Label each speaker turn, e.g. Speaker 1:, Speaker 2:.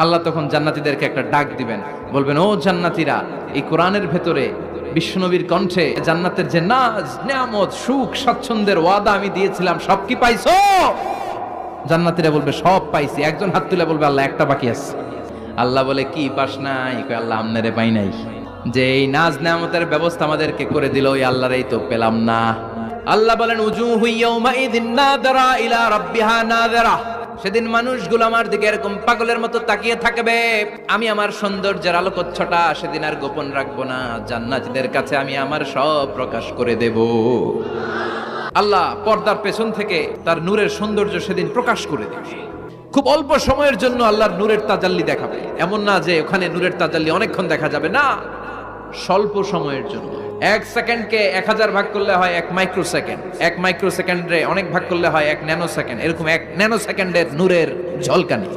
Speaker 1: আল্লাহ তখন জান্নাতীদেরকে একটা ডাক দিবেন, বলবেন, ও জান্নাতীরা, এই কোরআনের ভেতরে বিশ্বনবীর কণ্ঠে জান্নাতের যে নাজ নেয়ামত সুখ স্বাচ্ছন্দ্যের ওয়াদা আমি দিয়েছিলাম সব কি পাইছো? জান্নাতীরা বলবে সব পাইছি। একজন হাত তুলে বলবে, আল্লাহ একটা বাকি আছে। আল্লাহ বলে, কি পাস নাই? আল্লাহ আমনেরে পাই নাই। যে এই নাজ নেয়ামতের ব্যবস্থা আমাদেরকে করে দিল ওই আল্লাহরই তো পেলাম না। আল্লাহ বলেন, উজুহু ইয়াউমাইযিন নাযিরা ইলা রাব্বিহা নাযিরা। সেদিন মানুষগুলো আমার দিকে এরকম পাগলের মতো তাকিয়ে থাকবে। আমি আমার সৌন্দর্যের আলোকচ্ছটা সেদিন আর গোপন রাখবো না। জান্নাতীদের কাছে আমি আমার সব প্রকাশ করে দেব। আল্লাহ পর্দার পেছন থেকে তার নূরের সৌন্দর্য সেদিন প্রকাশ করে দেবে। খুব অল্প সময়ের জন্য আল্লাহর নূরের তাজাল্লি দেখাবে। এমন না যে ওখানে নূরের তাজাল্লি অনেকক্ষণ দেখা যাবে, না, স্বল্প সময়ের জন্য। 1 সেকেন্ডকে 1000 ভাগ করলে হয় 1 মাইক্রো সেকেন্ড, 1 মাইক্রো সেকেন্ডে অনেক ভাগ করলে হয় 1 ন্যানো সেকেন্ড। এরকম 1 ন্যানো সেকেন্ডের নূরের ঝলকানি।